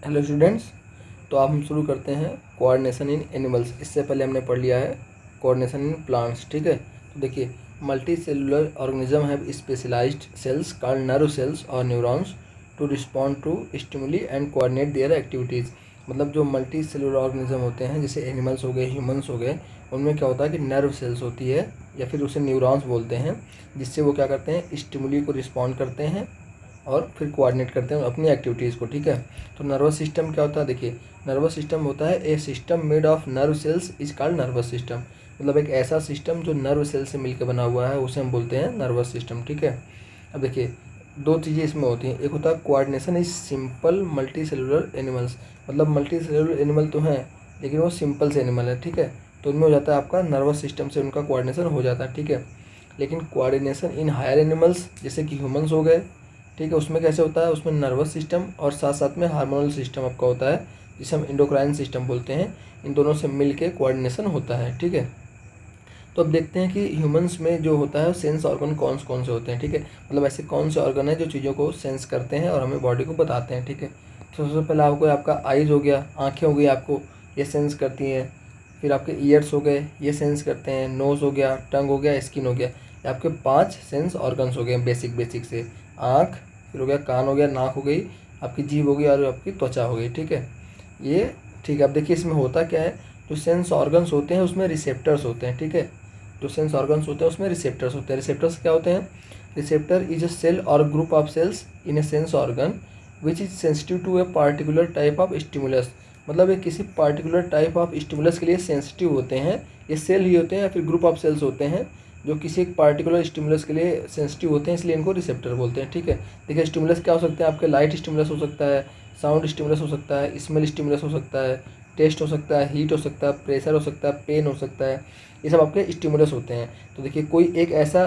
Hello students, तो अब हम शुरू करते हैं कोऑर्डिनेशन इन एनिमल्स। इससे पहले हमने पढ़ लिया है कोऑर्डिनेशन इन प्लांट्स। ठीक है, तो देखिए, multicellular organism have specialized cells called nerve cells और neurons to respond to stimuli and coordinate their activities. मतलब जो मल्टी सेलुलर ऑर्गेनिज्म होते हैं, जैसे एनिमल्स हो गए, ह्यूमंस हो गए, उनमें क्या होता है कि नर्व सेल्स होती है या फिर उसे न्यूरॉन्स बोलते हैं, जिससे वो क्या करते हैं, स्टिमुली को रिस्पॉन्ड करते हैं और फिर कोऑर्डिनेट करते हैं अपनी एक्टिविटीज़ को। ठीक है, तो नर्वस सिस्टम क्या होता है, देखिए, नर्वस सिस्टम होता है a system made of nerve cells is called nervous system. मतलब एक ऐसा सिस्टम जो नर्व सेल से मिलकर बना हुआ है, उसे हम बोलते हैं नर्वस सिस्टम। ठीक है, अब देखिए, दो चीज़ें इसमें होती हैं। एक होता है coordination is simple multi cellular animals. मतलब मल्टी सेलुलर एनिमल तो हैं, लेकिन वो सिंपल से एनिमल है। ठीक है, तो उनमें हो जाता है आपका नर्वस सिस्टम से उनका कोऑर्डिनेशन हो जाता है। ठीक है, लेकिन कोऑर्डिनेशन इन हायर एनिमल्स जैसे कि ह्यूमंस हो गए, ठीक है, उसमें कैसे होता है, उसमें नर्वस सिस्टम और साथ साथ में हार्मोनल सिस्टम आपका होता है, जिसे हम एंडोक्राइन सिस्टम बोलते हैं। इन दोनों से मिल के कोऑर्डिनेशन होता है। ठीक है, तो अब देखते हैं कि ह्यूमंस में जो होता है सेंस ऑर्गन कौन कौन से होते हैं। ठीक है, मतलब ऐसे कौन से ऑर्गन है जो चीज़ों को सेंस करते हैं और हमें बॉडी को बताते हैं। ठीक है, तो सबसे पहले आपको आपका आइज़ हो गया, आँखें हो गई, आपको ये सेंस करती हैं। फिर आपके ईयर्स हो गए, ये सेंस करते हैं। नोज़ हो गया, टंग हो गया, स्किन हो गया। ये आपके 5 सेंस ऑर्गन्स हो गए बेसिक से। आँख, फिर हो गया कान, हो गया नाक, हो गई आपकी जीभ, हो गई और आपकी त्वचा हो गई। ठीक है, ये ठीक है। अब देखिए, इसमें होता क्या है, जो सेंस ऑर्गन्स होते हैं उसमें रिसेप्टर्स होते हैं। ठीक है, जो सेंस ऑर्गन्स होते हैं उसमें रिसेप्टर्स होते हैं। रिसेप्टर्स क्या होते हैं, receptor is a cell or group of cells in a sense organ which is sensitive to a particular type of stimulus. मतलब ये किसी पार्टिकुलर टाइप ऑफ स्टिमुलस के लिए सेंसिटिव होते हैं। ये सेल ही होते हैं या फिर ग्रुप ऑफ सेल्स होते हैं जो किसी एक पार्टिकुलर स्टिमुलस के लिए सेंसिटिव होते हैं, इसलिए इनको रिसेप्टर बोलते हैं। ठीक है, देखिए, स्टिमुलस क्या हो सकते हैं आपके, लाइट स्टिमुलस हो सकता है, साउंड स्टिमुलस हो सकता है, स्मेल स्टिमुलस हो सकता है, टेस्ट हो सकता है, हीट हो सकता है, प्रेशर हो सकता है, पेन हो सकता है। ये सब आपके स्टिमुलस होते हैं। तो देखिए, कोई एक ऐसा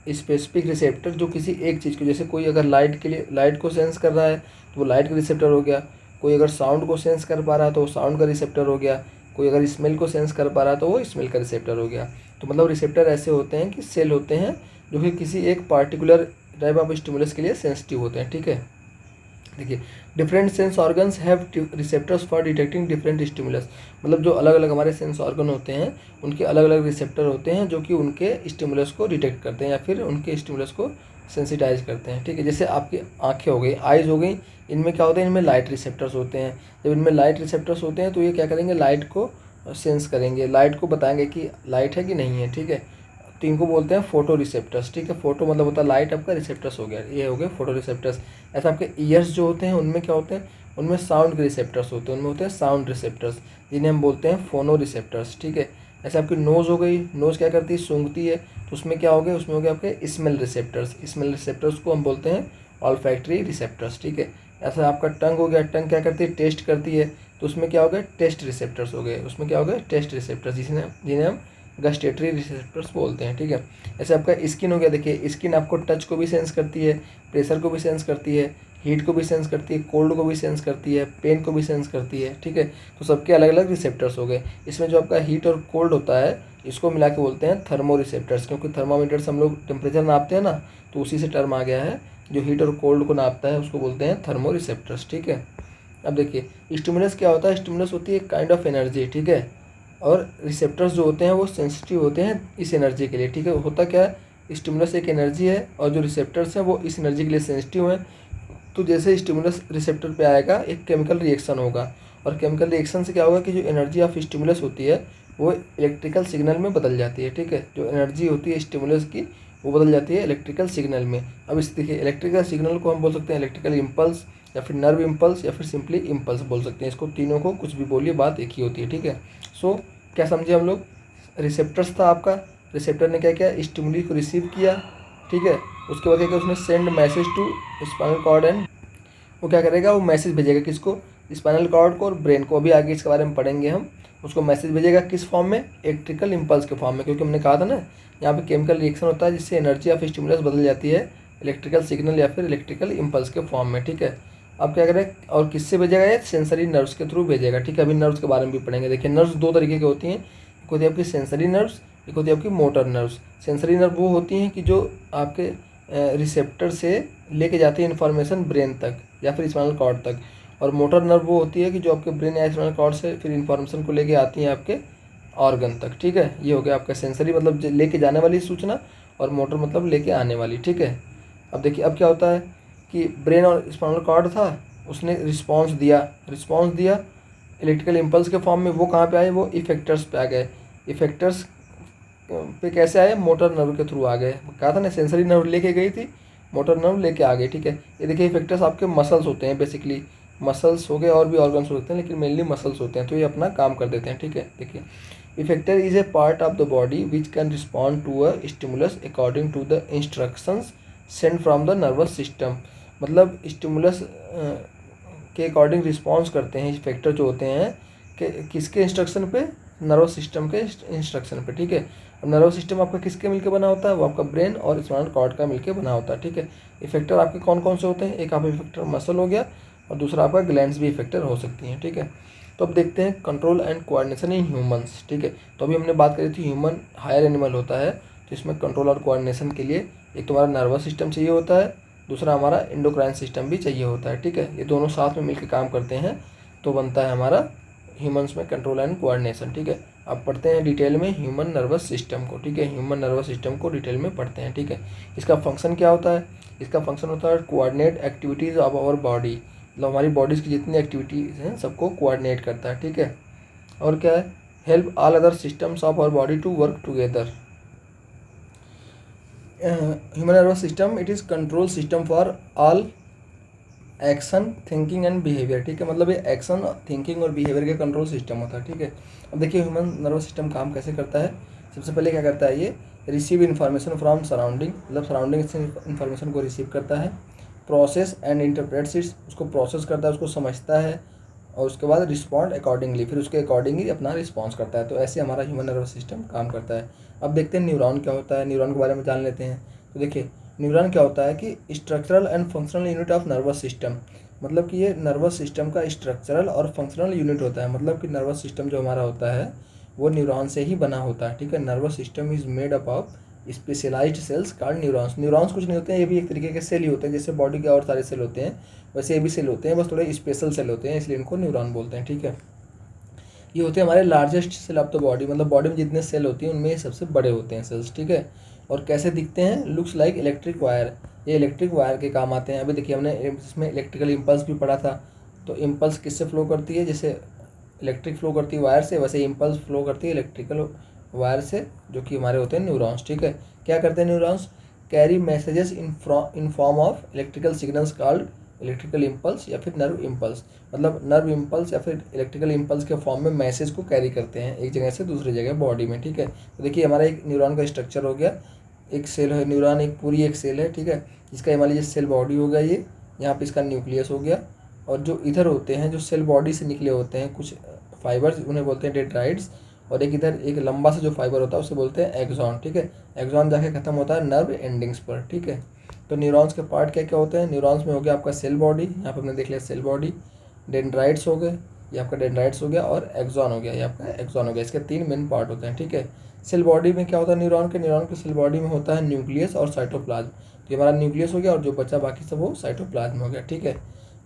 स्पेसिफिक रिसेप्टर जो किसी एक चीज़ को, जैसे कोई अगर लाइट के लिए लाइट को सेंस कर रहा है तो वो लाइट का रिसेप्टर हो गया। कोई अगर साउंड को सेंस कर पा रहा है तो वो साउंड का रिसेप्टर हो गया। कोई अगर स्मेल को सेंस कर पा रहा है तो वो स्मेल का रिसेप्टर हो गया। तो मतलब रिसेप्टर ऐसे होते हैं कि सेल होते हैं जो कि किसी एक पार्टिकुलर टाइप ऑफ स्टिमुलस के लिए सेंसिटिव होते हैं। ठीक है, देखिए, different sense organs have receptors for detecting different stimulus. मतलब जो अलग अलग हमारे सेंस ऑर्गन होते हैं उनके अलग अलग रिसेप्टर होते हैं जो कि उनके स्टिमुलस को डिटेक्ट करते हैं या फिर उनके स्टिमुलस को सेंसिटाइज करते हैं। ठीक है, जैसे आपकी आंखें हो गई, आइज़ हो गई, इनमें क्या होता है, इनमें लाइट रिसेप्टर्स होते हैं। जब इनमें लाइट रिसेप्टर्स होते हैं तो ये क्या करेंगे, लाइट को सेंस करेंगे, लाइट को बताएंगे कि लाइट है कि नहीं है। ठीक है, तो इनको बोलते हैं फोटो रिसेप्टर्स। ठीक है, फोटो मतलब होता है लाइट, आपका रिसेप्टर्स हो गया, ये हो गए फोटो रिसेप्टर्स। ऐसा आपके ईयर्स जो होते हैं उनमें क्या होते हैं, उनमें साउंड के रिसेप्टर्स होते हैं, उनमें होते हैं साउंड रिसेप्टर्स, जिन्हें हम बोलते हैं फोनो रिसेप्टर्स। ठीक है, ऐसे आपकी नोज़ हो गई, नोज़ क्या करती है, सूंघती है, तो उसमें क्या हो गया, उसमें हो गया आपके स्मेल रिसेप्टर्स। स्मेल रिसेप्टर्स को हम बोलते हैं ऑल्फैक्टरी रिसेप्टर्स। ठीक है, ऐसा आपका टंग हो गया, टंग क्या करती है, टेस्ट करती है, तो उसमें क्या हो गया, टेस्ट रिसेप्टर्स हो गए, उसमें क्या हो गया, टेस्ट रिसेप्टर्स, जिन्हें हम गस्टेटरी रिसेप्टर्स बोलते हैं। ठीक है, ऐसे आपका स्किन हो गया, देखिए, स्किन आपको टच को भी सेंस करती है, प्रेशर को भी सेंस करती है, हीट को भी सेंस करती है, कोल्ड को भी सेंस करती है, पेन को भी सेंस करती है। ठीक है, तो सबके अलग अलग रिसेप्टर्स हो गए। इसमें जो आपका हीट और कोल्ड होता है इसको मिला के बोलते हैं थर्मो रिसेप्टर्स, क्योंकि थर्मामीटर से हम लोग टेम्परेचर नापते हैं ना, तो उसी से टर्म आ गया है। जो हीट और कोल्ड को नापता है उसको बोलते हैं थर्मो रिसेप्टर्स। ठीक है, अब देखिए, स्टिमुलस क्या होता है, स्टिमुलस होती है एक काइंड ऑफ एनर्जी। ठीक है, और रिसेप्टर्स जो होते हैं वो सेंसिटिव होते हैं इस एनर्जी के लिए। ठीक है, होता क्या है, स्टिमुलस एक एनर्जी है और जो रिसेप्टर्स हैं वो इस एनर्जी के लिए सेंसिटिव हैं। तो जैसे स्टिमुलस रिसेप्टर पे आएगा एक केमिकल रिएक्शन होगा, और केमिकल रिएक्शन से क्या होगा कि जो एनर्जी ऑफ स्टिमुलस होती है वो इलेक्ट्रिकल सिग्नल में बदल जाती है। ठीक है, जो एनर्जी होती है स्टिमुलस की वो बदल जाती है इलेक्ट्रिकल सिग्नल में। अब इस देखिए, इलेक्ट्रिकल सिग्नल को हम बोल सकते हैं इलेक्ट्रिकल इम्पल्स या फिर नर्व इम्पल्स या फिर सिंपली इम्पल्स बोल सकते हैं। इसको तीनों को कुछ भी बोलिए, बात एक ही होती है। ठीक है, सो क्या समझे हम लोग, रिसेप्टर्स था आपका, रिसेप्टर ने क्या किया, स्टिमुली को रिसीव किया। ठीक है, उसके बाद क्या किया, उसने send message to spinal cord and वो क्या करेगा, वो मैसेज भेजेगा किसको, स्पाइनल कॉर्ड को और ब्रेन को। अभी आगे इसके बारे में पढ़ेंगे हम। उसको मैसेज भेजेगा किस फॉर्म में, इलेक्ट्रिकल इम्पल्स के फॉर्म में, क्योंकि हमने कहा था ना यहाँ पे केमिकल रिएक्शन होता है जिससे एनर्जी ऑफ स्टिमुलस बदल जाती है इलेक्ट्रिकल सिग्नल या फिर इलेक्ट्रिकल इम्पल्स के फॉर्म में। ठीक है, अब क्या करें, और किससे भेजेगा, ये सेंसरी नर्व्स के थ्रू भेजेगा। ठीक है, अभी नर्व्स के बारे में भी पढ़ेंगे। देखिए, नर्व्स दो तरीके की होती हैं, एक होती है आपकी सेंसरी नर्व्स, एक होती है आपकी मोटर नर्व्स। सेंसरी नर्व वो होती हैं कि जो आपके रिसेप्टर से लेके जाती है इन्फॉर्मेशन ब्रेन तक या फिर स्पाइनल कॉर्ड तक, और मोटर नर्व वो होती है कि जो आपके ब्रेन या स्पाइनल कॉर्ड से फिर इन्फॉर्मेशन को लेके आती है आपके ऑर्गन तक, ठीक है। ये हो गया आपका सेंसरी, मतलब लेके जाने वाली सूचना, और मोटर मतलब लेके आने वाली, ठीक है। अब देखिए अब क्या होता है कि ब्रेन और स्पाइनल कॉर्ड था, उसने रिस्पॉन्स दिया इलेक्ट्रिकल इम्पल्स के फॉर्म में। वो कहाँ पे आए, वो इफेक्टर्स पे आ गए। इफेक्टर्स पे कैसे आए, मोटर नर्व के थ्रू आ गए। कहा था ना सेंसरी नर्व लेके गई थी, मोटर नर्व लेके आ गई, ठीक है। ये देखिए इफेक्टर्स आपके मसल्स होते हैं बेसिकली, मसल्स हो गए और भी ऑर्गन्स होते हैं लेकिन मेनली मसल्स होते हैं, तो ये अपना काम कर देते हैं, ठीक है। देखिए effector is a part of the body which can respond to a stimulus according to the instructions send from the nervous system. मतलब स्टिमुलस के अकॉर्डिंग रिस्पॉन्स करते हैं इफेक्टर जो होते हैं कि किसके इंस्ट्रक्शन पे, नर्वस सिस्टम के इंस्ट्रक्शन पे, ठीक है। अब नर्वस सिस्टम आपका किसके मिलकर बना होता है, वो आपका ब्रेन और स्पाइनल कॉर्ड का मिलकर बना होता है, ठीक है। इफेक्टर आपके कौन कौन से होते हैं, एक आपका इफेक्टर मसल हो गया और दूसरा आपका ग्लैंड्स भी इफेक्टर हो सकती हैं, ठीक है। तो अब देखते हैं control and coordination in humans, ठीक है। तो अभी हमने बात करी थी ह्यूमन हायर एनिमल होता है, तो इसमें कंट्रोल और कोऑर्डिनेशन के लिए एक तुम्हारा नर्वस सिस्टम चाहिए होता है, दूसरा हमारा एंडोक्राइन सिस्टम भी चाहिए होता है, ठीक है। ये दोनों साथ में मिलकर काम करते हैं तो बनता है हमारा ह्यूमंस में कंट्रोल एंड कोऑर्डिनेशन, ठीक है। अब पढ़ते हैं डिटेल में ह्यूमन नर्वस सिस्टम को, ठीक है। ह्यूमन नर्वस सिस्टम को डिटेल में पढ़ते हैं, ठीक है। इसका फंक्शन क्या होता है, इसका फंक्शन होता है coordinate activities of our body, मतलब हमारी बॉडीज़ की जितनी एक्टिविटीज़ हैं सबको कोऑर्डिनेट करता है, ठीक है। और क्या है, help all other systems of our body to work together. Human nervous system it is control system for all action thinking and behaviour, ठीक है। मतलब ये एक्शन थिंकिंग और बिहेवियर का कंट्रोल सिस्टम होता है, ठीक है। अब देखिए ह्यूमन नर्वस सिस्टम काम कैसे करता है। सबसे पहले क्या करता है, ये रिसीव इन्फॉर्मेशन फ्रॉम सराउंडिंग, मतलब सराउंडिंग से इन्फॉर्मेशन को रिसीव करता है। प्रोसेस एंड इंटरप्रेट्स इट्स, उसको प्रोसेस करता है, उसको समझता है, और उसके बाद रिस्पॉन्ड अकॉर्डिंगली, फिर उसके अकॉर्डिंग ही अपना रिस्पॉन्स करता है। तो ऐसे हमारा ह्यूमन नर्वस सिस्टम काम करता है। अब देखते हैं न्यूरॉन क्या होता है, न्यूरॉन के बारे में जान लेते हैं। तो देखिए न्यूरॉन क्या होता है कि structural and functional unit of nervous system, मतलब कि ये नर्वस सिस्टम का स्ट्रक्चरल और फंक्शनल यूनिट होता है। मतलब कि नर्वस सिस्टम जो हमारा होता है वो न्यूरॉन से ही बना होता है, ठीक है। Nervous system is made up of specialised cells called neurons. Neurons कुछ नहीं होते हैं, ये भी एक तरीके के सेल ही होते हैं, जैसे बॉडी के और सारे सेल होते हैं वैसे ये भी सेल होते हैं, बस थोड़े स्पेशल सेल होते हैं इसलिए इनको न्यूरॉन बोलते हैं, ठीक है। ये होते हैं हमारे largest cell of the body, मतलब बॉडी में जितने सेल होती हैं उनमें ये सबसे बड़े होते हैं सेल्स, ठीक है। और कैसे दिखते हैं, लुक्स लाइक इलेक्ट्रिक वायर, ये इलेक्ट्रिक वायर के काम आते हैं। अभी देखिए हमने इसमें इलेक्ट्रिकल इम्पल्स भी पढ़ा था, तो इम्पल्स किससे फ्लो करती है, जैसे इलेक्ट्रिक फ्लो करती है वायर से, वैसे इम्पल्स फ्लो करती है इलेक्ट्रिकल वायर से, जो कि हमारे होते हैं न्यूरॉन्स, ठीक है। क्या करते हैं neurons, carry messages in form of electrical signals called electrical impulse या फिर नर्व इम्पल्स, मतलब नर्व इम्पल्स या फिर इलेक्ट्रिकल इम्पल्स के फॉर्म में मैसेज को कैरी करते हैं एक जगह से दूसरी जगह बॉडी में, ठीक है। तो देखिए हमारा एक न्यूरॉन का स्ट्रक्चर हो गया, एक सेल है न्यूरॉन, एक पूरी एक सेल है, ठीक है। इसका मान लीजिए सेल बॉडी हो गया, ये यहाँ पे इसका न्यूक्लियस हो गया, और जो इधर होते हैं जो सेल बॉडी से निकले होते हैं कुछ फाइबर्स, उन्हें बोलते हैं डेंड्राइट्स, और एक इधर एक लंबा सा जो फाइबर होता है उसे बोलते हैं एक्सॉन, ठीक है। एक्सॉन जाके खत्म होता है नर्व एंडिंग्स पर, ठीक है। तो न्यूरॉन्स के पार्ट क्या क्या होते हैं, न्यूरॉन्स में हो गया आपका सेल बॉडी, यहाँ पर हमने देख लिया सेल बॉडी, डेंड्राइट्स हो गए, ये आपका डेंड्राइट्स हो गया, और एक्सॉन हो गया, ये आपका एक्सॉन हो गया। इसके 3 मेन पार्ट होते हैं, ठीक है। सेल बॉडी में क्या होता है न्यूरॉन के सेल बॉडी में होता है न्यूक्लियस और साइटोप्लाज्म, तो ये हमारा न्यूक्लियस हो गया और जो बचा बाकी सब वो साइटोप्लाज्म हो गया, ठीक है।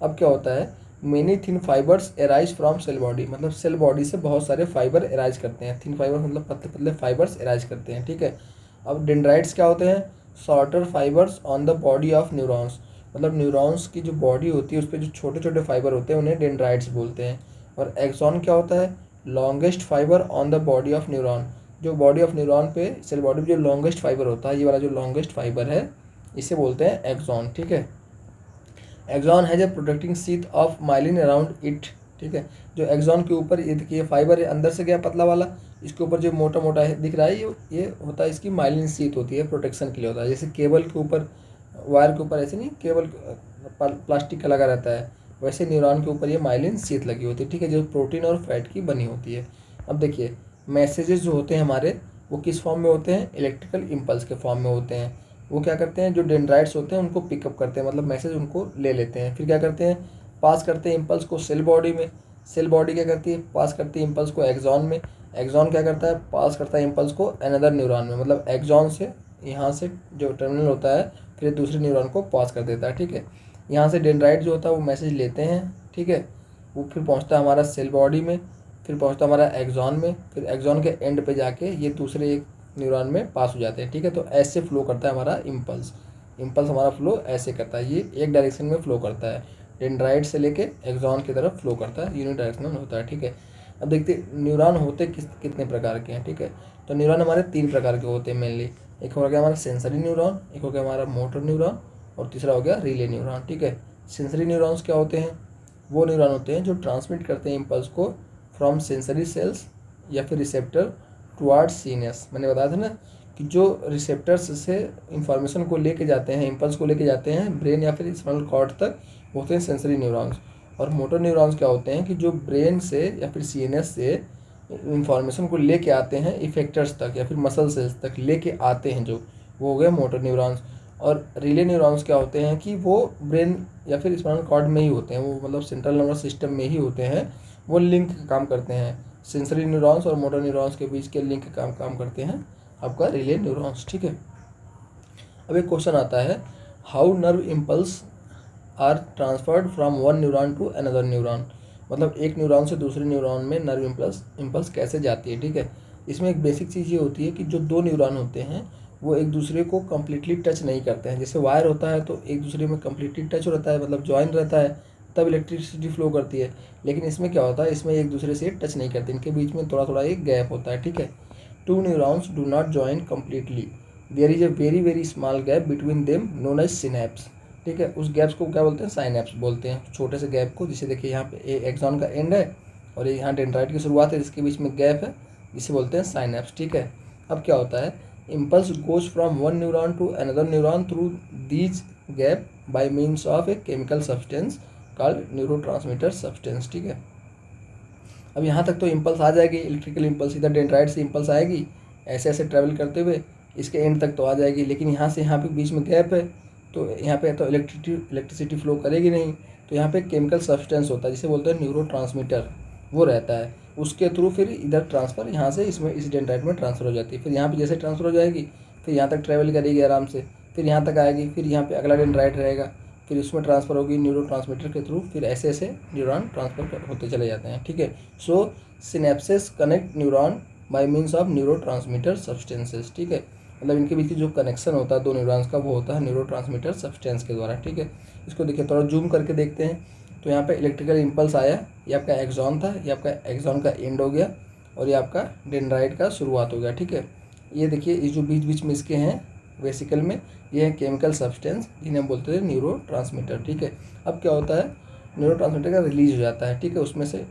अब क्या होता है, many thin fibres arise from cell body, मतलब सेल बॉडी से बहुत सारे फाइबर एराइज करते हैं। थिन फाइबर मतलब पतले पतले फाइबर्स एराइज करते हैं, ठीक है। अब डेंड्राइट्स क्या होते हैं, shorter fibres on the body of neurons, मतलब न्यूरॉन्स की जो बॉडी होती है उस पर जो छोटे छोटे फाइबर होते हैं उन्हें डेंड्राइट्स बोलते हैं। और एक्सॉन क्या होता है, longest fibre on the body of neuron, जो बॉडी ऑफ न्यूरॉन पे सेल बॉडी में जो लॉन्गेस्ट फाइबर होता है, ये वाला जो लॉन्गेस्ट फाइबर है इसे बोलते हैं एक्सॉन, ठीक है। Axon has a protecting sheath of myelin around it, ठीक है। जो एक्सॉन के ऊपर ये देखिए फाइबर अंदर से गया पतला वाला, इसके ऊपर जो मोटा मोटा है दिख रहा है ये होता है इसकी माइलिन शीथ होती है, प्रोटेक्शन के लिए होता है। जैसे केबल के ऊपर, वायर के ऊपर ऐसे नहीं केबल प्लास्टिक का लगा रहता है, वैसे न्यूरॉन के ऊपर ये माइलिन शीथ लगी होती है, ठीक है, जो प्रोटीन और फैट की बनी होती है। अब देखिए मैसेजेस जो होते हैं हमारे वो किस फॉर्म में होते हैं, इलेक्ट्रिकल इम्पल्स के फॉर्म में होते हैं। वो क्या करते हैं, जो डेंड्राइट्स होते हैं उनको पिकअप करते हैं, मतलब मैसेज उनको ले लेते हैं, फिर क्या करते हैं, पास करते हैं इम्पल्स को सेल बॉडी में, सेल बॉडी क्या करती है, पास करती है इम्पल्स को एक्सॉन में, एक्सॉन क्या करता है, पास करता है इम्पल्स को अनदर न्यूरॉन में, मतलब एक्सॉन से यहाँ से जो टर्मिनल होता है फिर दूसरे न्यूरॉन को पास कर देता है, ठीक है। यहाँ से डेंड्राइट जो होता है वो मैसेज लेते हैं, ठीक है। वो फिर पहुंचता है हमारा सेल बॉडी में, फिर पहुंचता है हमारा एक्सॉन में, फिर एक्सॉन के एंड पे जाके ये दूसरे एक न्यूरॉन में पास हो जाते हैं, ठीक है। तो ऐसे फ्लो करता है हमारा इम्पल्स। इम्पल्स हमारा फ्लो ऐसे करता है, ये एक डायरेक्शन में फ्लो करता है, डेंड्राइट से लेके एक्सॉन की तरफ फ्लो करता है, यूनिडायरेक्शनल होता है, ठीक है। अब देखते हैं न्यूरॉन होते कितने प्रकार के हैं, ठीक है। तो न्यूरॉन हमारे 3 प्रकार के होते हैं मेनली। एक हो गया हमारा सेंसरी न्यूरॉन, एक हो गया हमारा मोटर न्यूरॉन, और तीसरा हो गया रिले न्यूरॉन, ठीक है। सेंसरी न्यूरॉन्स क्या होते हैं? वो न्यूरॉन होते हैं जो ट्रांसमिट करते हैं इम्पल्स को फ्रॉम सेंसरी सेल्स या फिर रिसेप्टर टुवार्ड्स सीनेस। मैंने बताया था ना कि जो रिसेप्टर्स से इंफॉर्मेशन को लेके जाते हैं, इम्पल्स को लेके जाते हैं ब्रेन या फिर स्पाइनल कॉर्ड तक, होते हैं सेंसरी न्यूरॉन्स। और मोटर न्यूरॉन्स क्या होते हैं कि जो ब्रेन से या फिर सीएनएस से इंफॉर्मेशन को लेके आते हैं इफेक्टर्स तक या फिर मसल सेल्स तक लेके आते हैं, जो वो हो गए मोटर न्यूरॉन्स। और रिले न्यूरॉन्स क्या होते हैं कि वो ब्रेन या फिर स्पाइनल कॉर्ड में ही होते हैं, वो मतलब सेंट्रल नर्वस सिस्टम में ही होते हैं, वो लिंक का काम करते हैं। सेंसरी न्यूरॉन्स और मोटर न्यूरॉन्स के बीच के लिंक का काम करते हैं आपका रिले न्यूरॉन्स, ठीक है। अब एक क्वेश्चन आता है, how nerve impulse are transferred from one neuron to another neuron. मतलब एक न्यूरॉन से दूसरे न्यूरॉन में नर्व इम्पल्स कैसे जाती है, ठीक है। इसमें एक बेसिक चीज़ ये होती है कि जो 2 न्यूरॉन होते हैं वो एक दूसरे को कम्प्लीटली टच नहीं करते हैं। जैसे वायर होता है तो एक दूसरे में कम्प्लीटली टच रहता है, मतलब जॉइन रहता है, तब इलेक्ट्रिसिटी फ्लो करती है। लेकिन इसमें क्या होता है, इसमें एक दूसरे से टच नहीं करते, इनके बीच में थोड़ा थोड़ा एक गैप होता है, ठीक है। 2 neurons do not join completely, there is a very very small gap between them known as synapse, ठीक है। उस गैप्स को क्या बोलते हैं? साइनेप्स बोलते हैं, छोटे से गैप को। जिसे देखिए यहाँ पे एक्सॉन का एंड है और यहाँ डेंड्राइट की शुरुआत है, इसके बीच में गैप है, जिसे बोलते हैं साइनेप्स, ठीक है। अब क्या होता है, impulse goes from one neuron to another neuron through these gap by means of a chemical substance called neurotransmitter substance, ठीक है। अब यहाँ तक तो इम्पल्स आ जाएगी, इलेक्ट्रिकल इम्पल्स इधर डेंड्राइट से इम्पल्स आएगी ऐसे ऐसे ट्रैवल करते हुए, इसके एंड तक तो आ जाएगी। लेकिन यहाँ से यहाँ पे बीच में गैप है, तो यहाँ पे तो इलेक्ट्रिसिटी फ्लो करेगी नहीं, तो यहाँ पे केमिकल सब्सटेंस होता है जिसे बोलते हैं न्यूरोट्रांसमीटर, वो रहता है। उसके थ्रू फिर इधर ट्रांसफ़र यहाँ से इसमें इस डेंड्राइट में ट्रांसफ़र हो जाती है। फिर यहाँ पे जैसे ट्रांसफ़र हो जाएगी फिर यहाँ तक ट्रैवल करेगी आराम से, फिर यहाँ तक आएगी, फिर यहाँ पे अगला डेंड्राइट रहेगा, फिर उसमें ट्रांसफ़र होगी न्यूरोट्रांसमीटर के थ्रू, फिर ऐसे ऐसे न्यूरॉन ट्रांसफ़र होते चले जाते हैं, ठीक है। So synapses connect neuron by means of neurotransmitter substances, ठीक है। मतलब इनके बीच की जो कनेक्शन होता है 2 न्यूरॉन्स का, वो होता है न्यूरोट्रांसमीटर सब्सटेंस के द्वारा, ठीक है। इसको देखिए थोड़ा जूम करके देखते हैं, तो यहाँ पे इलेक्ट्रिकल इम्पल्स आया, ये आपका एक्सॉन था, ये आपका एक्सॉन का एंड हो गया, और ये आपका डेंड्राइट का शुरुआत हो गया, ठीक है। ये देखिए ये जो बीच बीच में इसके हैं वेसिकल में, ये है केमिकल सब्सटेंस जिन्हें हम बोलते हैं न्यूरोट्रांसमीटर, ठीक है। अब क्या होता है, न्यूरोट्रांसमीटर का रिलीज हो जाता है, ठीक है, उसमें से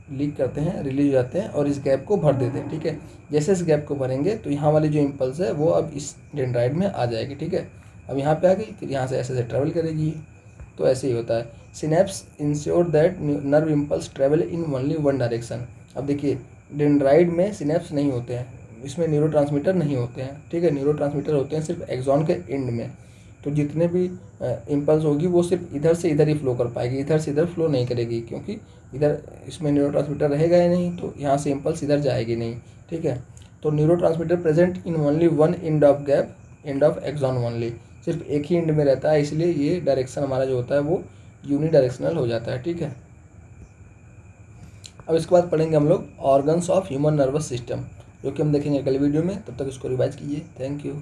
लीक करते हैं, रिलीज हो जाते हैं और इस गैप को भर देते हैं, ठीक है। जैसे इस गैप को भरेंगे तो यहाँ वाली जो इम्पल्स है वो अब इस डेंड्राइट में आ जाएगी, ठीक है। अब यहाँ पे आ गई, फिर यहाँ से ऐसे ऐसे ट्रैवल करेगी, तो ऐसे ही होता है। Synapse ensure that nerve impulse travel in only one direction. अब देखिए डेंड्राइट में सिनेप्स नहीं होते हैं, इसमें न्यूरोट्रांसमीटर नहीं होते हैं, ठीक है। न्यूरोट्रांसमीटर होते हैं सिर्फ एक्सॉन के एंड में, तो जितने भी इम्पल्स होगी वो सिर्फ इधर से इधर ही फ्लो कर पाएगी, इधर से इधर फ्लो नहीं करेगी, क्योंकि इधर इसमें न्यूरोट्रांसमीटर रहेगा ही नहीं, तो यहाँ से इम्पल्स इधर जाएगी नहीं, ठीक है। तो neurotransmitter present in only one end of gap, end of axon only, सिर्फ एक ही एंड में रहता है, इसलिए ये डायरेक्शन हमारा जो होता है वो यूनिडायरेक्शनल हो जाता है, ठीक है। अब इसके बाद पढ़ेंगे हम लोग organs of human nervous system, जो कि हम देखेंगे अगले वीडियो में। तब तक इसको रिवाइज कीजिए। Thank you.